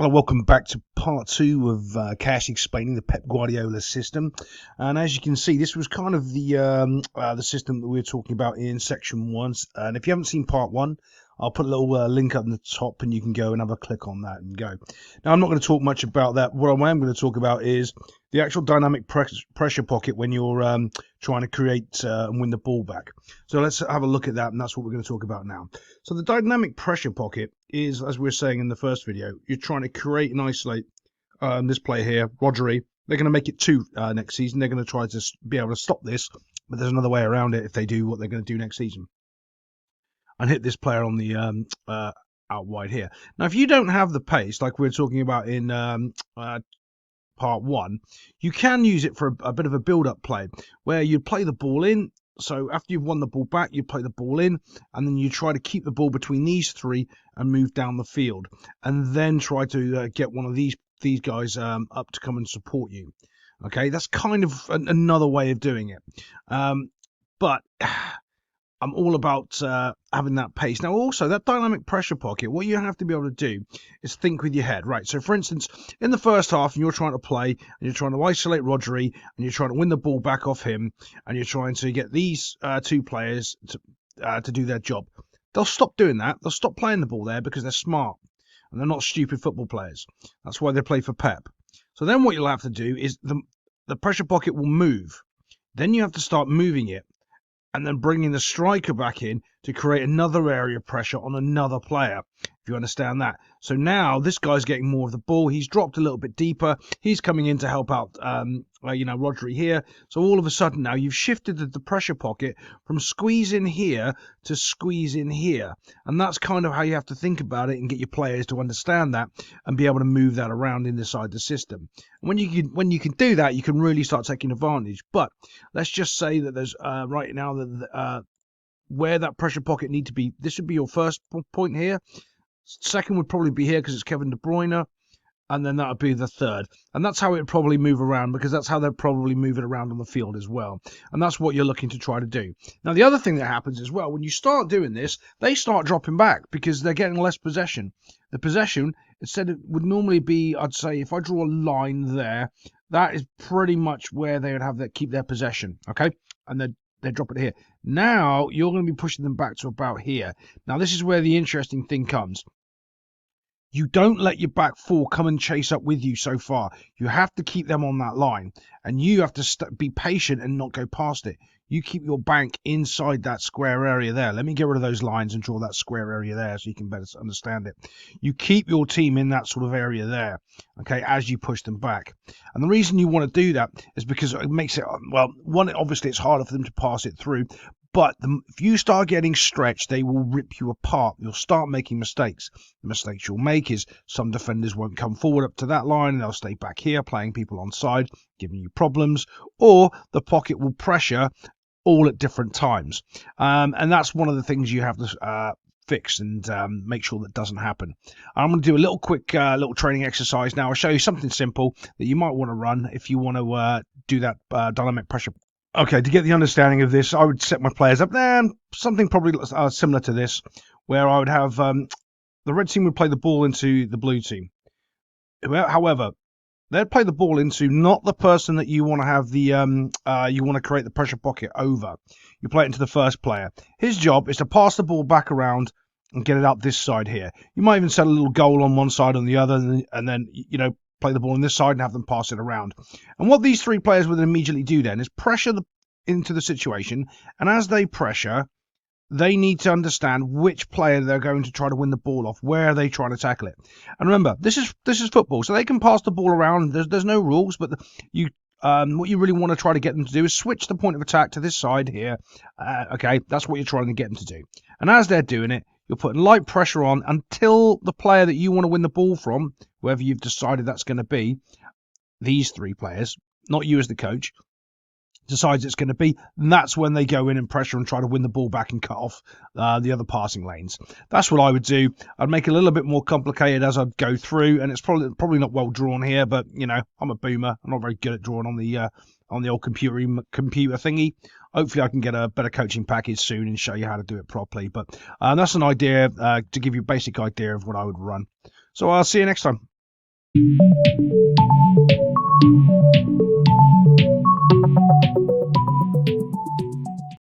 Hello, welcome back to part two of Cash explaining the Pep Guardiola system. And as you can see, this was kind of the system that we were talking about in section one. And if you haven't seen part one, I'll put a little link up in the top, and you can go and have a click on that and go. Now, I'm not going to talk much about that. What I am going to talk about is the actual dynamic pressure pocket when you're trying to create and win the ball back. So let's have a look at that, and that's what we're going to talk about now. So the dynamic pressure pocket is, as we were saying in the first video, you're trying to create and isolate this player here, Rodri. They're going to make it two next season. They're going to try to be able to stop this, but there's another way around it if they do what they're going to do next season. And hit this player on the out wide here. Now, if you don't have the pace, like we were talking about in part one, you can use it for a bit of a build-up play, where you play the ball in. So after you've won the ball back, you play the ball in, and then you try to keep the ball between these three and move down the field, and then try to get one of these guys up to come and support you. Okay, that's kind of another way of doing it. But I'm all about having that pace. Now, also, that dynamic pressure pocket, what you have to be able to do is think with your head, right? So, for instance, in the first half, and you're trying to play, and you're trying to isolate Rodri, and you're trying to win the ball back off him, and you're trying to get these two players to do their job. They'll stop doing that. They'll stop playing the ball there because they're smart, and they're not stupid football players. That's why they play for Pep. So then what you'll have to do is the pressure pocket will move. Then you have to start moving it, and then bringing the striker back in to create another area of pressure on another player, if you understand that. So now this guy's getting more of the ball. He's dropped a little bit deeper. He's coming in to help out, Rodri here. So all of a sudden now you've shifted the pressure pocket from squeeze in here to squeeze in here. And that's kind of how you have to think about it and get your players to understand that and be able to move that around inside the system. And when you can do that, you can really start taking advantage. But let's just say that there's right now that where that pressure pocket need to be. This would be your first point here. Second would probably be here because it's Kevin De Bruyne, and then that would be the third. And that's how it would probably move around, because that's how they'll probably move it around on the field as well. And that's what you're looking to try to do. Now, the other thing that happens as well, when you start doing this, they start dropping back because they're getting less possession. The possession, instead, it would normally be, I'd say, if I draw a line there, that is pretty much where they would have keep their possession, okay? And they drop it here. Now you're going to be pushing them back to about here. Now this is where the interesting thing comes. You don't let your back four come and chase up with you so far. You have to keep them on that line, and you have to be patient and not go past it. You keep your bank inside that square area there. Let me get rid of those lines and draw that square area there so you can better understand it. You keep your team in that sort of area there, okay, as you push them back. And the reason you want to do that is because it makes it, well, one, obviously it's harder for them to pass it through, but if you start getting stretched, they will rip you apart. You'll start making mistakes. The mistakes you'll make is some defenders won't come forward up to that line, and they'll stay back here playing people on side, giving you problems, or the pocket will pressure all at different times. And that's one of the things you have to fix and make sure that doesn't happen. I'm going to do a little quick little training exercise now. I'll show you something simple that you might want to run if you want to do that dynamic pressure. Okay, to get the understanding of this, I would set my players up there, something probably similar to this, where I would have the red team would play the ball into the blue team. However, they'd play the ball into not the person that you want to have the you want to create the pressure pocket over. You play it into the first player. His job is to pass the ball back around and get it up this side here. You might even set a little goal on one side on the other, and then play the ball on this side and have them pass it around. And what these three players would immediately do then is pressure into the situation, and as they pressure, they need to understand which player they're going to try to win the ball off. Where are they trying to tackle it? And remember, this is football, so they can pass the ball around. There's no rules, but what you really want to try to get them to do is switch the point of attack to this side here. Okay, that's what you're trying to get them to do. And as they're doing it, you're putting light pressure on until the player that you want to win the ball from, whoever you've decided that's going to be, these three players, not you as the coach, decides it's going to be, and that's when they go in and pressure and try to win the ball back and cut off the other passing lanes. That's what I would do. I'd make it a little bit more complicated as I'd go through, and it's probably not well drawn here, but I'm a boomer. I'm not very good at drawing on the old computer thingy. Hopefully I can get a better coaching package soon and show you how to do it properly. But that's an idea to give you a basic idea of what I would run. So I'll see you next time.